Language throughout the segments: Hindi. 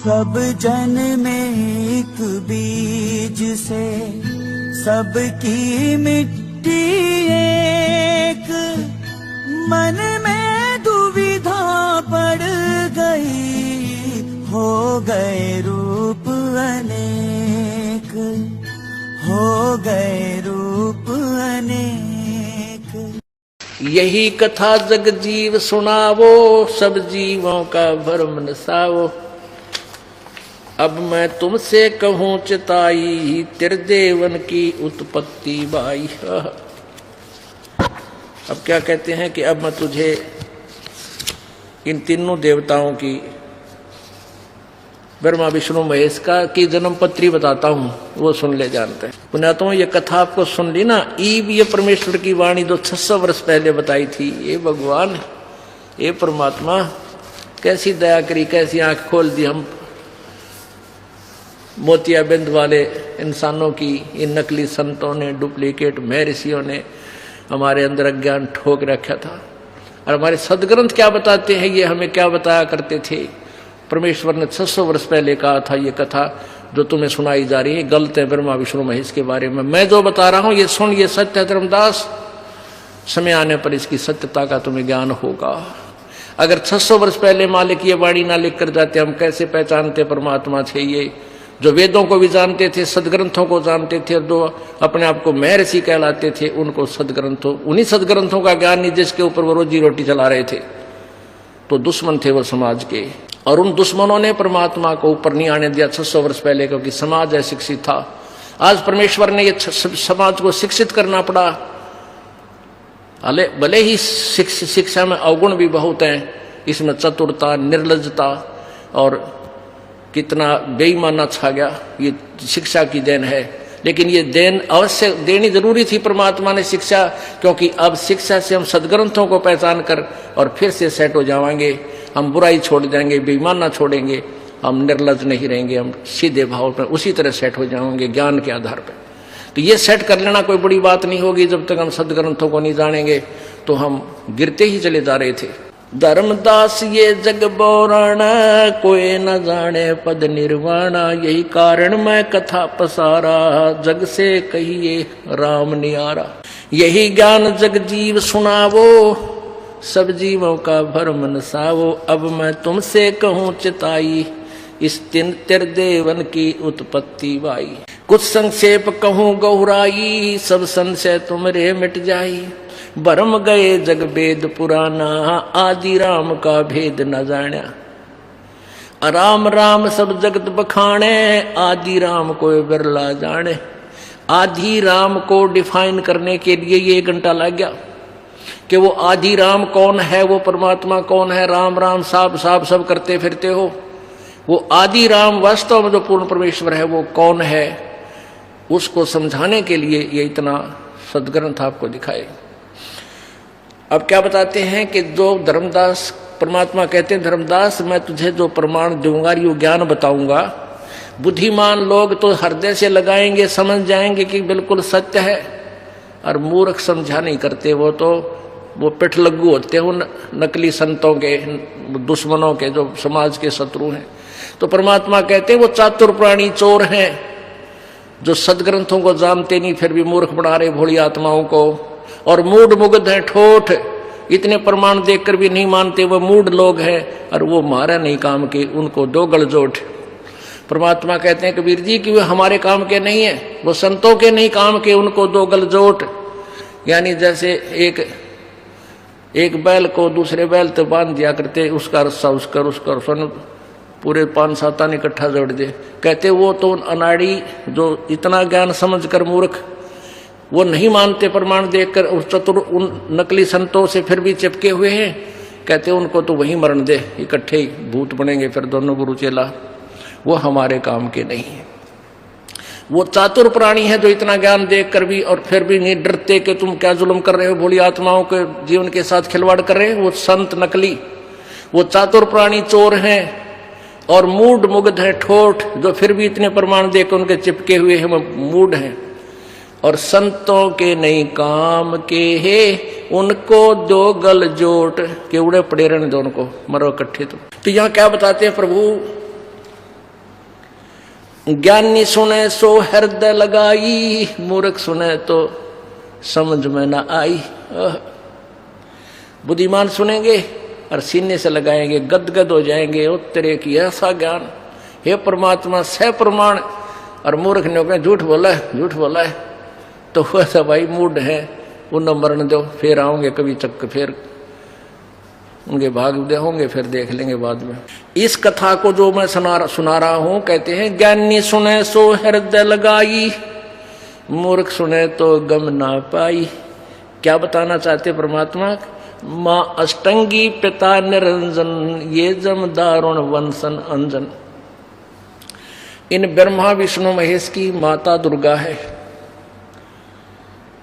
सब जन में एक बीज से सबकी मिट्टी एक, मन में दुविधा पड़ गई, हो गए रूप अनेक, हो गए रूप अनेक। यही कथा जग जीव सुनावो, सब जीवों का भरम नसावो। अब मैं तुमसे कहूँ चिताई, त्रिदेवन की उत्पत्ति बाई। अब क्या कहते हैं कि अब मैं तुझे इन तीनों देवताओं की, ब्रह्मा विष्णु महेश का की जन्म पत्री बताता हूं, वो सुन ले जानते हैं। पुण्यात्माओं, ये कथा आपको सुन ली ना, ये परमेश्वर की वाणी जो 600 वर्ष पहले बताई थी। ये भगवान, ये परमात्मा कैसी दया करी, कैसी आंख खोल दी हम मोतियाबिंद वाले इंसानों की। इन नकली संतों ने, डुप्लीकेट महर्षियों ने हमारे अंदर अज्ञान ठोक रखा था। और हमारे सदग्रंथ क्या बताते हैं, ये हमें क्या बताया करते थे। परमेश्वर ने 600 वर्ष पहले कहा था, ये कथा जो तुम्हें सुनाई जा रही है गलत है ब्रह्मा विष्णु महेश के बारे में। मैं जो बता रहा हूं ये सुन, ये सत्य है धर्मदास। समय आने पर इसकी सत्यता का तुम्हें ज्ञान होगा। अगर 600 वर्ष पहले मालिक ये वाणी ना लिख कर जाते, हम कैसे पहचानते परमात्मा थे। ये जो वेदों को भी जानते थे, सदग्रंथों को जानते थे, और जो अपने आप को महर्षि कहलाते थे, उनको सदग्रंथों, उन्हीं सदग्रंथों का ज्ञान नहीं जिसके ऊपर वो रोजी रोटी चला रहे थे। तो दुश्मन थे वो समाज के, और उन दुश्मनों ने परमात्मा को ऊपर नहीं आने दिया 600 वर्ष पहले, क्योंकि समाज अशिक्षित था। आज परमेश्वर ने ये समाज को शिक्षित करना पड़ा। भले ही शिक्षा में अवगुण भी बहुत हैं, इसमें चतुरता, निर्लज्जता और कितना बेईमाना छा गया, ये शिक्षा की देन है। लेकिन ये देन अवश्य देनी जरूरी थी परमात्मा ने शिक्षा, क्योंकि अब शिक्षा से हम सदग्रंथों को पहचान कर और फिर से सेट हो जाएंगे। हम बुराई छोड़ देंगे, बेईमानना छोड़ेंगे, हम निर्लज नहीं रहेंगे, हम सीधे भाव पर उसी तरह सेट हो जाएंगे ज्ञान के आधार पर। तो ये सेट कर लेना कोई बड़ी बात नहीं होगी। जब तक हम सदग्रंथों को नहीं जानेंगे तो हम गिरते ही चले जा रहे थे। धर्मदास ये जग बोराण, कोई न जाने पद निर्वाणा। यही कारण मैं कथा पसारा, जग से कहिए राम नियारा। यही ज्ञान जग जीव सुनावो, सब जीवों का भरम नसावो। अब मैं तुमसे कहूँ चिताई, इस त्रिदेवन की उत्पत्ति बाई। कुछ संक्षेप कहूँ गौराई, सब संशय तुमरे मिट जाई। भरम गए जग वेद पुराना, आदि राम का भेद न जाना। राम राम सब जगत बखाने, आदि राम कोई बिरला जाने। आदि राम को डिफाइन करने के लिए ये 1 घंटा लग गया कि वो आदि राम कौन है, वो परमात्मा कौन है। राम राम साब साब सब करते फिरते हो, वो आदि राम वास्तव में जो पूर्ण परमेश्वर है वो कौन है, उसको समझाने के लिए ये इतना सदग्रंथ आपको दिखाए। अब क्या बताते हैं कि जो धर्मदास, परमात्मा कहते हैं धर्मदास मैं तुझे जो प्रमाण दूंगा, यो ज्ञान बताऊंगा, बुद्धिमान लोग तो हृदय से लगाएंगे, समझ जाएंगे कि बिल्कुल सत्य है। और मूर्ख समझा नहीं करते, वो पिठ लग्गू होते हैं उन नकली संतों के, दुश्मनों के, जो समाज के शत्रु हैं। तो परमात्मा कहते हैं वो चातुर प्राणी चोर हैं, जो सदग्रंथों को जानते नहीं फिर भी मूर्ख बना रहे भोली आत्माओं को। और मूड मुग्ध हैं, ठोठ, इतने प्रमाण देखकर भी नहीं मानते, वो मूड लोग हैं। और वो हमारा नहीं काम के, उनको दो गलजोट। परमात्मा कहते हैं कबीर जी कि वो हमारे काम के नहीं है, वो संतों के नहीं काम के, उनको दो गलजोट। यानी जैसे एक बैल को दूसरे बैल तो बांध दिया करते, उसका रस्सा उसका सुन पूरे 5-7 आने इकट्ठा जोड़ दे। कहते वो तो अनाड़ी जो इतना ज्ञान समझ कर मूर्ख, वो नहीं मानते प्रमाण देखकर, उस चतुर उन नकली संतों से फिर भी चिपके हुए हैं। कहते उनको तो वहीं मरण दे, इकट्ठे ही भूत बनेंगे फिर दोनों गुरु चेला। वो हमारे काम के नहीं है। वो चातुर प्राणी है जो इतना ज्ञान देखकर भी और फिर भी नहीं डरते कि तुम क्या जुल्म कर रहे हो, भोली आत्माओं के जीवन के साथ खिलवाड़ कर रहे हैं। वो संत नकली, वो चातुर प्राणी चोर हैं और मूड मुग्ध है, ठोठ, जो फिर भी इतने प्रमाण देकर उनके चिपके हुए हैं, वो मूड हैं। और संतों के नहीं काम के है, उनको दो गल जोट के उड़े पड़े रहने दो, उनको मरो इकट्ठे। तो यहाँ क्या बताते हैं प्रभु ज्ञानी सुने सो हृदय लगाई, मूर्ख सुने तो समझ में ना आई। बुद्धिमान सुनेंगे और सीने से लगाएंगे, गदगद हो जाएंगे, ओ तेरे की ऐसा ज्ञान, हे परमात्मा सह प्रमाण। और मूर्ख ने कहा झूठ बोला है, झूठ बोला है। तो वैसा भाई मूड है, उन्हें मरण दो, फिर आऊंगे कभी चक्कर, फिर उनके भाग दे होंगे, फिर देख लेंगे बाद में। इस कथा को जो मैं सुना रहा हूं, कहते हैं ज्ञानी सुने सो हृदय लगाई, मूर्ख सुने तो गम ना पाई। क्या बताना चाहते परमात्मा? माँ अष्टंगी पिता निरंजन, ये जम दारुण वंशन अंजन। इन ब्रह्मा विष्णु महेश की माता दुर्गा है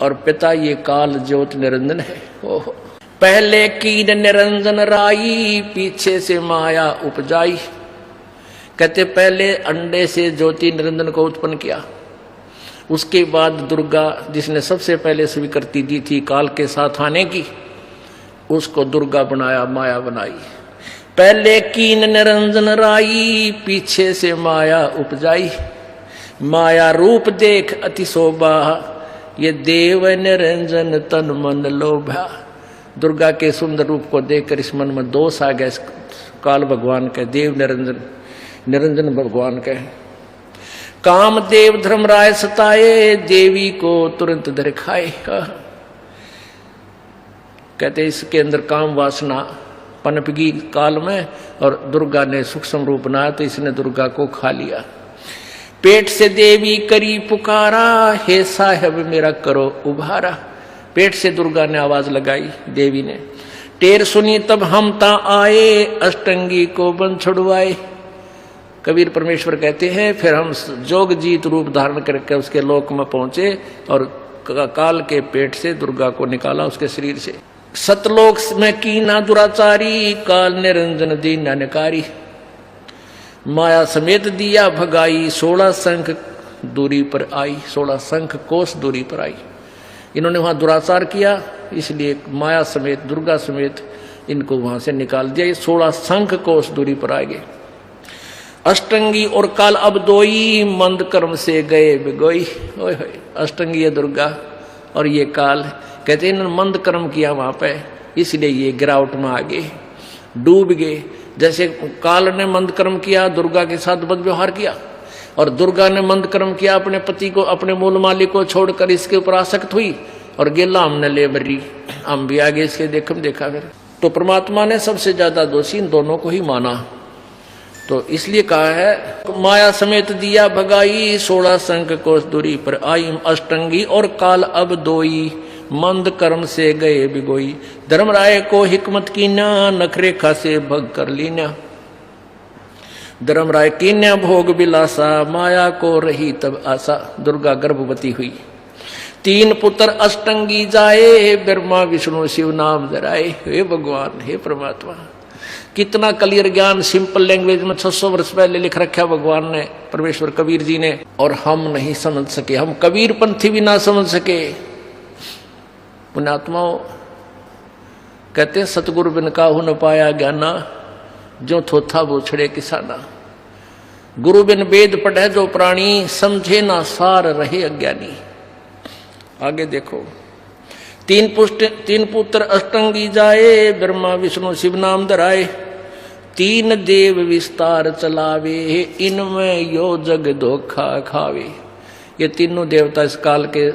और पिता ये काल ज्योत निरंजन है। ओहो, पहले कीन निरंजन राई, पीछे से माया उपजाई। कहते पहले अंडे से ज्योति निरंजन को उत्पन्न किया, उसके बाद दुर्गा जिसने सबसे पहले स्वीकृति दी थी काल के साथ आने की, उसको दुर्गा बनाया, माया बनाई। पहले कीन निरंजन राई, पीछे से माया उपजाई। माया रूप देख अति शोभा, ये देव निरंजन तन मन लोभा। दुर्गा के सुंदर रूप को देखकर इस मन में दोष आ गया, इस काल भगवान के, देव निरंजन, निरंजन भगवान के। काम देव धर्मराय सताए, देवी को तुरंत धर खाए। कहते इसके अंदर काम वासना पनपगी काल में, और दुर्गा ने सूक्ष्म रूप बनाया तो इसने दुर्गा को खा लिया। पेट से देवी करी पुकारा, हे साहब मेरा करो उभारा। पेट से दुर्गा ने आवाज लगाई, देवी ने। टेर सुनी तब हम ता आए, अष्टंगी को बन छुड़वाए। कबीर परमेश्वर कहते हैं फिर हम जोग जीत रूप धारण करके उसके लोक में पहुंचे और काल के पेट से दुर्गा को निकाला उसके शरीर से। सतलोक में कीना दुराचारी, काल निरंजन दीन नकारी। माया समेत दिया भगाई, 16 शंख दूरी पर आई, 16 शंख कोस दूरी पर आई। इन्होंने वहां दुराचार किया, इसलिए माया समेत दुर्गा समेत इनको वहां से निकाल दिया। ये 16 शंख कोस दूरी पर आ गए। अष्टंगी और काल अब दोई, मंद कर्म से गए बिगोई। ओए होए, अष्टंगी है दुर्गा और ये काल। कहते हैं इन्होंने मंद कर्म किया वहां पे, इसलिए ये गिरावट में आ गए, डूब गए। जैसे काल ने मंद कर्म किया, दुर्गा के साथ बदव्यवहार किया, और दुर्गा ने मंद कर्म किया, अपने पति को, अपने मूल मालिक को छोड़कर इसके ऊपर आसक्त हुई और गेला हमने ले मरी, हम भी आगे इसके देखा फिर। तो परमात्मा ने सबसे ज्यादा दोषी इन दोनों को ही माना, तो इसलिए कहा है माया समेत दिया भगाई, 16 शंख कोस दूरी पर आई। अष्टंगी और काल अब दोई, मंद कर्म से गए बिगोई। धर्मराय को हिकमत कीना, नखरेखा से भग कर लीना। धर्मराय कीन्या भोग बिलासा, माया को रही तब आशा। दुर्गा गर्भवती हुई, 3 पुत्र अष्टंगी जाए, ब्रह्मा विष्णु शिव नाम जराए। हे भगवान, हे परमात्मा, कितना क्लियर ज्ञान सिंपल लैंग्वेज में 600 वर्ष पहले लिख रखा भगवान ने, परमेश्वर कबीर जी ने, और हम नहीं समझ सके। हम कबीर पंथी भी ना समझ सके। पुण्यात्माओं कहते हैं सतगुरु बिन काहू न पाया ज्ञाना, जो थोथा बोछड़े किसाना। गुरु बिन वेद पढ़े जो प्राणी, समझे ना सार रहे अज्ञानी। आगे देखो, 3 पुत्र अष्टंगी जाए, ब्रह्मा विष्णु शिव नाम धराए। 3 देव विस्तार चलावे, इनमें यो जग धोखा खावे। ये तीनों देवता इस काल के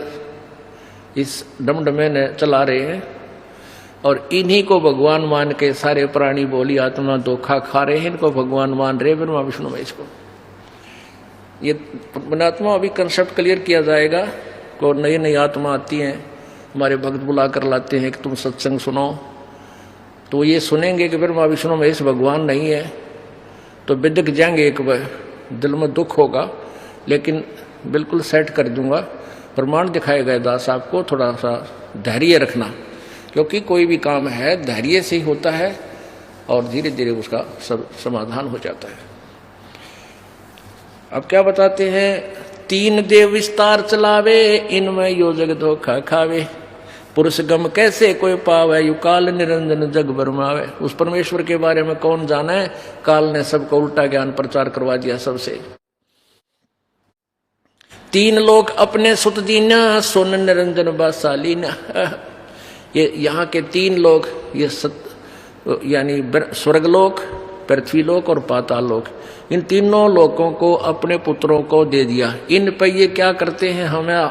इस डमडमे ने चला रहे हैं, और इन्हीं को भगवान मान के सारे प्राणी बोली आत्मा धोखा खा रहे हैं। इनको भगवान मान रहे ब्रह्मा विष्णु महेश को। ये परमात्मा अभी कंसेप्ट क्लियर किया जाएगा। को नई नई आत्मा आती हैं, हमारे भक्त बुला कर लाते हैं कि तुम सत्संग सुनो, तो ये सुनेंगे कि ब्रह्मा विष्णु महेश भगवान नहीं है, तो बिदक जाएंगे, एक दिल में दुख होगा, लेकिन बिल्कुल सेट कर दूंगा। प्रमाण दिखाएगा दास आपको, थोड़ा सा धैर्य रखना, क्योंकि कोई भी काम है धैर्य से ही होता है और धीरे धीरे उसका सब समाधान हो जाता है। अब क्या बताते हैं, 3 देव विस्तार चलावे, इनमें यो जग धोखा खावे। पुरुष गम कैसे कोई पावे, यु काल निरंजन जग बरमावे। उस परमेश्वर के बारे में कौन जाना है, काल ने सबको उल्टा ज्ञान प्रचार करवा दिया सबसे। तीन लोग अपने सुत दीना, सोन निरंजन बासालीना। ये यहाँ के तीन लोग, ये यानी स्वर्गलोक, पृथ्वीलोक और पातालोक, इन तीनों लोगों को अपने पुत्रों को दे दिया। इन पर ये क्या करते हैं, हमें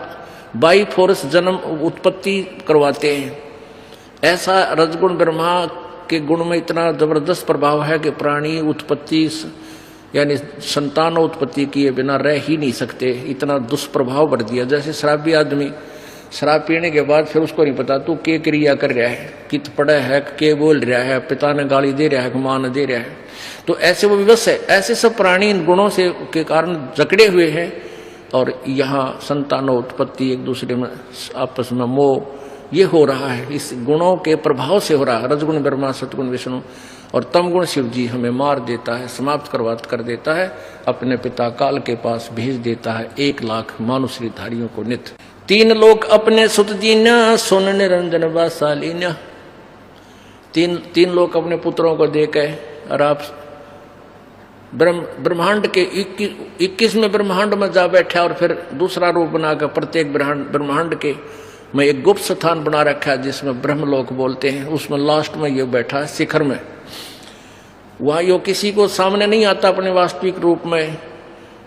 बाई फोर्स जन्म उत्पत्ति करवाते हैं। ऐसा रजगुण ब्रह्मा के गुण में इतना जबरदस्त प्रभाव है कि प्राणी उत्पत्ति यानी संतान उत्पत्ति किए बिना रह ही नहीं सकते, इतना दुष्प्रभाव बढ़ दिया। जैसे शराबी आदमी शराब पीने के बाद फिर उसको नहीं पता तू के क्रिया कर रहा है, कित पड़ा है, के बोल रहा है, पिता ने गाली दे रहा है, मां ने दे रहा है, तो ऐसे वो विवश है। ऐसे सब प्राणी इन गुणों से के कारण जकड़े हुए हैं और यहाँ संतानोत्पत्ति, एक दूसरे में आपस में मोह ये हो रहा है, इस गुणों के प्रभाव से हो रहा है। रजगुण ब्रह्मा, सतगुण विष्णु और तमगुण शिव जी हमें मार देता है, समाप्त कर देता है, अपने पिता काल के पास भेज देता है 1 लाख मानुषधारियों को नित्य। तीन लोग अपने सुत दीना, सोन निरंजन बासालीना। तीन लोग अपने पुत्रों को दे के, और आप ब्रह्मांड के 21वें ब्रह्मांड में जा बैठा और फिर दूसरा रूप बनाकर प्रत्येक ब्रह्मांड के में एक गुप्त स्थान बना रखा है जिसमें ब्रह्मलोक बोलते हैं। उसमें लास्ट में ये बैठा है शिखर में, वहां यो किसी को सामने नहीं आता अपने वास्तविक रूप में।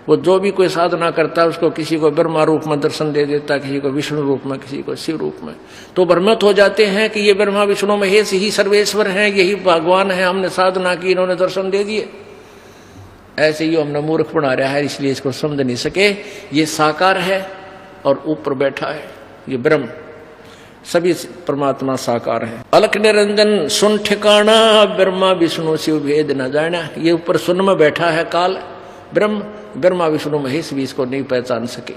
वो जो भी कोई साधना करता है उसको किसी को ब्रह्मा रूप में दर्शन दे देता है, किसी को विष्णु रूप में, किसी को शिव रूप में। तो भ्रमित हो जाते हैं कि ये ब्रह्मा विष्णु महेश ही सर्वेश्वर हैं, यही भगवान है, हमने साधना की, इन्होंने दर्शन दे दिए। ऐसे ही हमने मूर्ख बना रहा है, इसलिए इसको समझ नहीं सके। ये साकार है और ऊपर बैठा है ये ब्रह्म, सभी परमात्मा साकार है। अलख निरंजन सुन ठिकाना, ब्रह्मा विष्णु शिव भेद न जाना। ये ऊपर सुन में बैठा है काल ब्रह्म, ब्रह्मा विष्णु महेश भी इसको नहीं पहचान सके।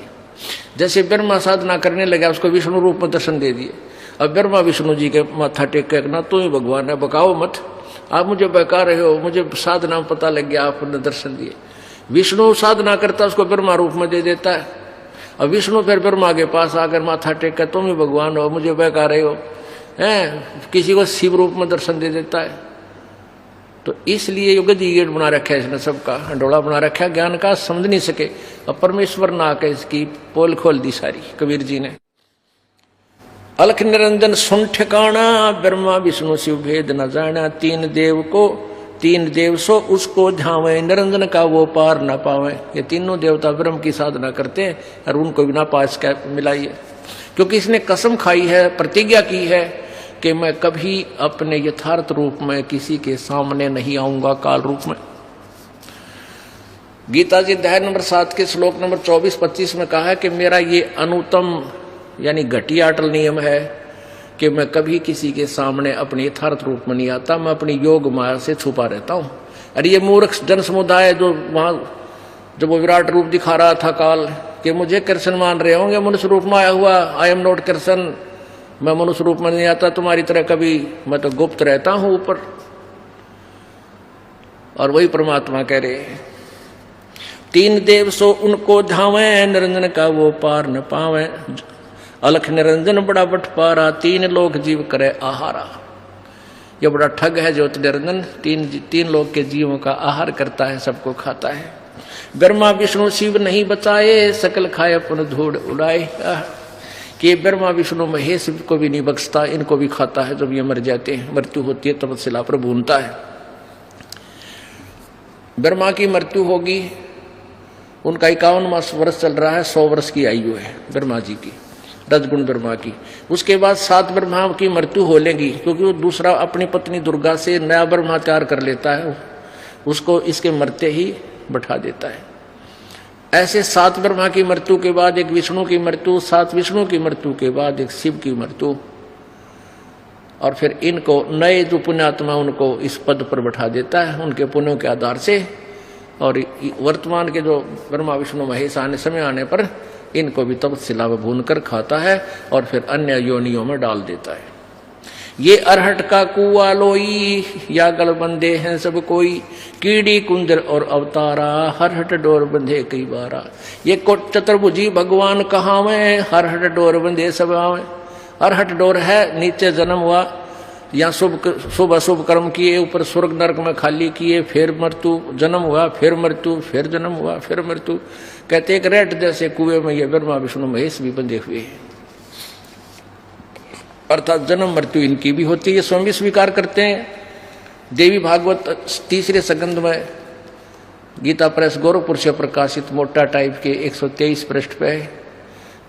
जैसे ब्रह्मा साधना करने लगा उसको विष्णु रूप में दर्शन दे दिए। अब ब्रह्मा विष्णु जी के माथा टेक के ना तू ही भगवान है, बकाओ मत, आप मुझे बका रहे हो, मुझे साधना में पता लग गया, आपने दर्शन दिए। विष्णु साधना करता उसको ब्रह्मा रूप में दे देता है। अब विष्णु फिर ब्रह्मा के पास आकर माथा टेक कर तुम ही भगवान हो, मुझे बहका रहे हो, हैं, किसी को शिव रूप में दर्शन दे देता है। तो इसलिए युग गेट बना रखा है इसने, सबका हंडोला बना रखा है, ज्ञान का समझ नहीं सके। अब परमेश्वर ना के इसकी पोल खोल दी सारी कबीर जी ने। अलख निरंजन सुन ठिकाना, ब्रह्मा विष्णु शिव भेद न जाना। तीन देव सो उसको झावे, निरंजन का वो पार न पावे। ये तीनों देवता ब्रह्म की साधना करते हैं और उनको बिना पास का मिलाइए, क्योंकि इसने कसम खाई है, प्रतिज्ञा की है कि मैं कभी अपने यथार्थ रूप में किसी के सामने नहीं आऊंगा काल रूप में। गीता जी अध्याय नंबर 7 के श्लोक नंबर 24-25 में कहा है कि मेरा ये अनुत्तम यानी घटिया अटल नियम है कि मैं कभी किसी के सामने अपने यथार्थ रूप में नहीं आता, मैं अपनी योग माया से छुपा रहता हूं। अरे ये मूर्ख जन समुदाय जो वहां जब वो विराट रूप दिखा रहा था काल कि मुझे कृष्ण मान रहे होंगे, मनुष्य रूप में आया हुआ, आई एम नॉट कृष्ण, मैं मनुष्य रूप में नहीं आता तुम्हारी तरह कभी, मैं तो गुप्त रहता हूं ऊपर। और वही परमात्मा कह रहे हैं तीन देव सो उनको धावे, निरंजन का वो पार न पावे। अलख निरंजन बड़ा बटपारा, तीन लोग जीव करे आहारा। ये बड़ा ठग है ज्योति निरंजन, तीन लोग के जीवों का आहार करता है, सबको खाता है। ब्रह्मा विष्णु शिव नहीं बचाए, सकल खाए अपन धूड़ उड़ाए। कि ब्रह्मा विष्णु महेश को भी नहीं बख्शता, इनको भी खाता है। जब ये मर जाते हैं, मृत्यु होती है, तपस्या पर भूनता है। ब्रह्मा की मृत्यु होगी, उनका 51वां वर्ष चल रहा है, 100 वर्ष की आयु है ब्रह्मा जी की, रजगुण ब्रह्मा की। उसके बाद 7 ब्रह्मा की मृत्यु हो लेगी, क्योंकि वो दूसरा अपनी पत्नी दुर्गा से नया ब्रह्मा तैयार कर लेता है, उसको इसके मरते ही बैठा देता है। ऐसे 7 ब्रह्मा की मृत्यु के बाद एक विष्णु की मृत्यु, 7 विष्णु की मृत्यु के बाद एक शिव की मृत्यु, और फिर इनको नए जो पुण्यात्मा उनको इस पद पर बैठा देता है उनके पुण्यों के आधार से। और वर्तमान के जो ब्रह्मा विष्णु महेश समय आने पर इनको भी तपस्या में भून कर खाता है और फिर अन्य योनियों में डाल देता है। ये अरहट का कुआ लोई, या गल बंधे हैं सब कोई, कीड़ी कुंजर और अवतारा, हरहट डोर बंधे कई बारा। ये कोट चतुर्भुजी भगवान कहावे, हरहट डोर बंधे सब आवे। हरहट डोर है नीचे जन्म हुआ यहाँ शुभ अशुभ कर्म किए, ऊपर स्वर्ग नरक में खाली किए, फिर मृत्यु, जन्म हुआ, फिर मृत्यु, फिर जन्म हुआ, फिर मृत्यु। कहते एक रेट जैसे कुएं में ये ब्रह्मा विष्णु महेश भी बंधे हुए हैं, अर्थात जन्म मृत्यु इनकी भी होती है, स्वयं भी स्वीकार करते हैं। देवी भागवत तीसरे संगंध में गीता प्रेस गोरखपुर से प्रकाशित मोटा टाइप के 123 पृष्ठ पे है।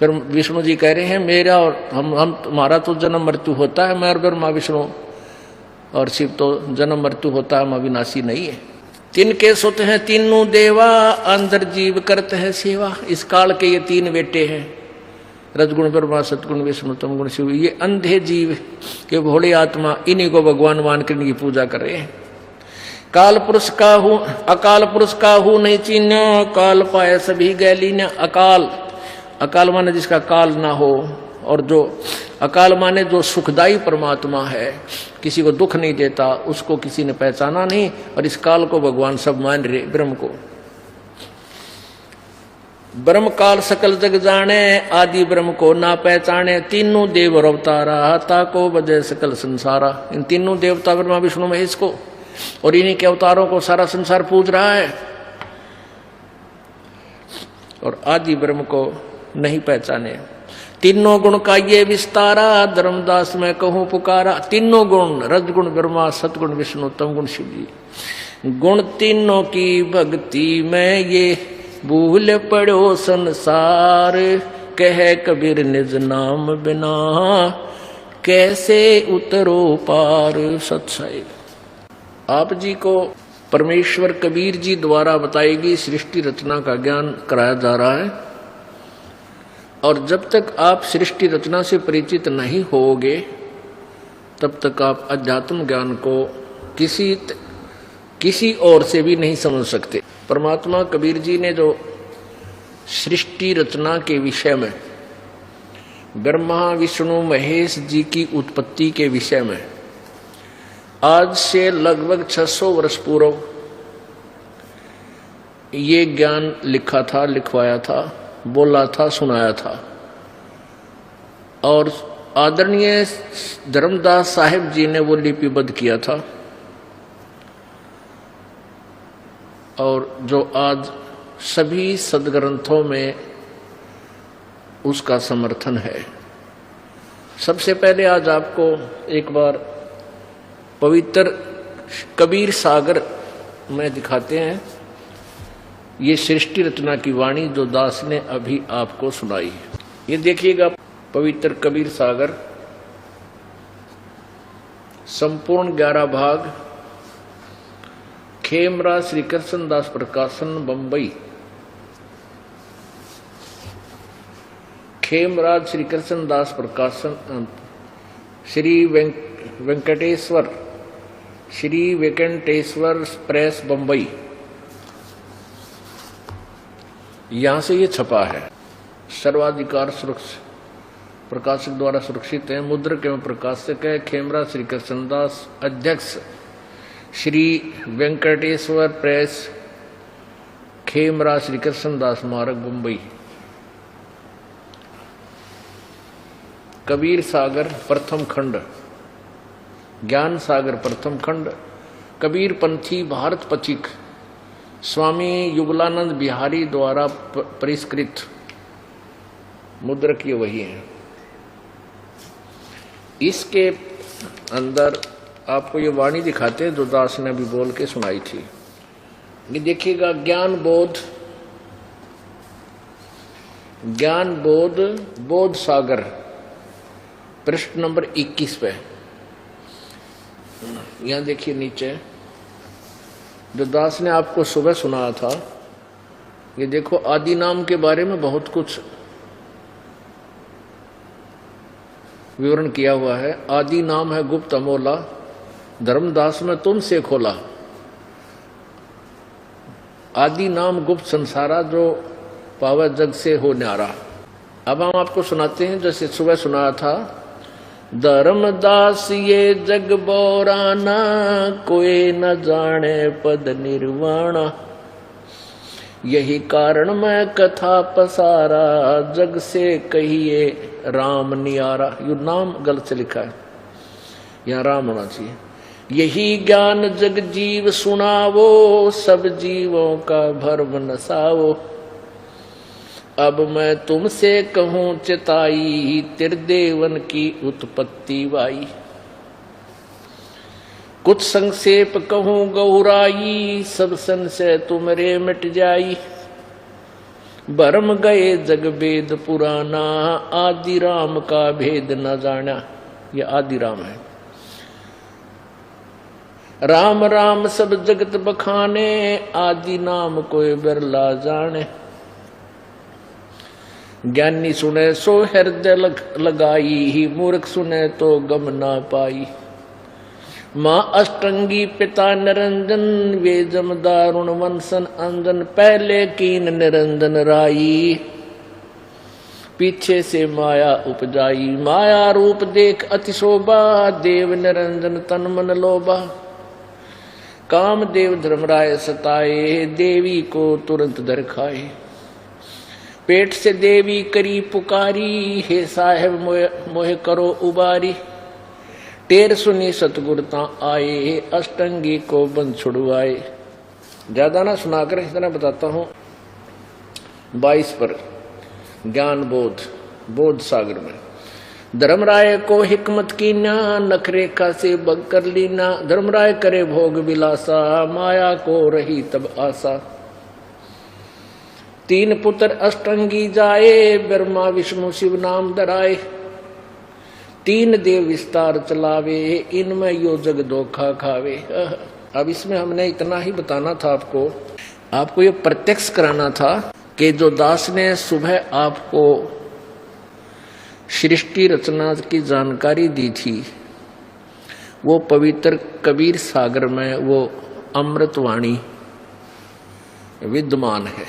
फिर विष्णु जी कह रहे हैं मेरा और हम तुम्हारा तो जन्म मृत्यु होता है, मैं और ब्रह्मा विष्णु और शिव तो जन्म मृत्यु होता है, हम अविनाशी नहीं है। तिनके सुत हैं तीनों देवा, अंदर जीव करते हैं सेवा। इस काल के ये तीन बेटे हैं, रजगुण ब्रह्मा, सतगुण विष्णु, तमगुण शिव। ये अंधे जीव के भोले आत्मा इन्हीं को भगवान मान कर इनकी पूजा कर रहे हैं। काल पुरुष का हूं, अकाल पुरुष का हूं नहीं चिन्ह, काल पाए सभी गैली न। अकाल, अकाल माने जिसका काल ना हो, और जो अकाल माने जो सुखदायी परमात्मा है, किसी को दुख नहीं देता, उसको किसी ने पहचाना नहीं। और इस काल को भगवान सब मान रहे, ब्रह्म को। ब्रह्म काल सकल जग जाने, आदि ब्रह्म को ना पहचाने। तीनों देव अवतारा, ताको बजे सकल संसारा। इन तीनों देवता ब्रह्मा विष्णु महेश को और इन्हीं के अवतारों को सारा संसार पूज रहा है, और आदि ब्रह्म को नहीं पहचाने। तीनों गुण का ये विस्तारा, धर्मदास मैं कहूं पुकारा। तीनों गुण, रजगुण ब्रह्मा, सतगुण विष्णु, तमगुण शिव जी। गुण तीनों की भक्ति में ये भूल पड़ो संसार, कह कबीर निज नाम बिना कैसे उतरो पार। सत्सई आप जी को परमेश्वर कबीर जी द्वारा बताएगी सृष्टि रचना का ज्ञान कराया जा रहा है। और जब तक आप सृष्टि रचना से परिचित नहीं होगे, तब तक आप अध्यात्म ज्ञान को किसी और से भी नहीं समझ सकते। परमात्मा कबीर जी ने जो सृष्टि रचना के विषय में, ब्रह्मा विष्णु महेश जी की उत्पत्ति के विषय में आज से लगभग 600 वर्ष पूर्व ये ज्ञान लिखा था, लिखवाया था, बोला था, सुनाया था। और आदरणीय धर्मदास साहिब जी ने वो लिपिबद्ध किया था, और जो आज सभी सदग्रंथों में उसका समर्थन है। सबसे पहले आज आपको एक बार पवित्र कबीर सागर में दिखाते हैं ये सृष्टि रचना की वाणी जो दास ने अभी आपको सुनाई है। ये देखिएगा, पवित्र कबीर सागर संपूर्ण 11 भाग, खेमराज श्री कृष्ण दास प्रकाशन बंबई। खेमराज श्री कृष्ण दास प्रकाशन, श्री वेंकटेश्वर प्रेस बंबई, यहां से ये छपा है। सर्वाधिकार सुरक्षित प्रकाशक द्वारा सुरक्षित है। मुद्रक एवं प्रकाशक है खेमराज श्री कृष्णदास, अध्यक्ष श्री वेंकटेश्वर प्रेस, खेमराज श्री कृष्णदास मार्ग बंबई। कबीर सागर प्रथम खंड, ज्ञान सागर प्रथम खंड, कबीर पंथी भारत पथिक, स्वामी युगलानंद बिहारी द्वारा परिष्कृत। मुद्रक ये वही है। इसके अंदर आपको ये वाणी दिखाते हैं जो दास ने अभी बोल के सुनाई थी। ये देखिएगा, ज्ञान बोध बोध सागर, पृष्ठ नंबर 21 पे। यहां देखिए नीचे जो दास ने आपको सुबह सुनाया था, ये देखो आदि नाम के बारे में बहुत कुछ विवरण किया हुआ है। आदि नाम है गुप्त अमोला, धर्मदास में तुमसे खोला। आदि नाम गुप्त संसारा, जो पावा जग से हो न्यारा। अब हम आपको सुनाते हैं जैसे सुबह सुनाया था। धर्मदास ये जग बोराना, कोई न जाने पद निर्वाणा। यही कारण मैं कथा पसारा, जग से कहिए राम नियारा। यू नाम गलत से लिखा है। यहाँ राम होना चाहिए। यही ज्ञान जग जीव सुनावो, सब जीवों का भरम नसावो। अब मैं तुमसे कहूँ चिताई, त्रिदेवन की उत्पत्ति वाई। कुछ संक्षेप कहूँ गौराई, सब संशय तुमरे मिट जाई। भरम गए जग वेद पुराना, आदि राम का भेद न जाना। ये आदि राम है। राम राम सब जगत बखाने, आदि नाम कोई बिरला जाने। ज्ञानी सुने सो हृदय लगाई, मूर्ख सुने तो गम ना पाई। माँ अष्टंगी पिता निरंजन, वे जमदारुण वंशन अंजन। पहले कीन निरंजन राई, पीछे से माया उपजाई। माया रूप देख अति शोभा, देव निरंजन तन मन लोभा। काम देव धर्मराय सताए, देवी को तुरंत दर खाए। पेट से देवी करी पुकारी, हे साहेब मोहे करो उबारी। टेर सुनी सतगुरता आए, अष्टंगी को बंद छुड़वाए। ज्यादा ना सुनाकर इतना बताता हूं। 22 पर ज्ञान बोध सागर में धर्मराय को हिकमत की ना, नखरेखा से बग कर लीना। धर्मराय करे भोग विलासा, माया को रही तब आशा। 3 पुत्र अष्टंगी जाए, ब्रह्मा विष्णु शिव नाम धराए। 3 देव विस्तार चलावे, इनमें यो जग धोखा खावे। अब इसमें हमने इतना ही बताना था आपको ये प्रत्यक्ष कराना था कि जो दास ने सुबह आपको सृष्टि रचना की जानकारी दी थी, वो पवित्र कबीर सागर में वो अमृतवाणी विद्यमान है।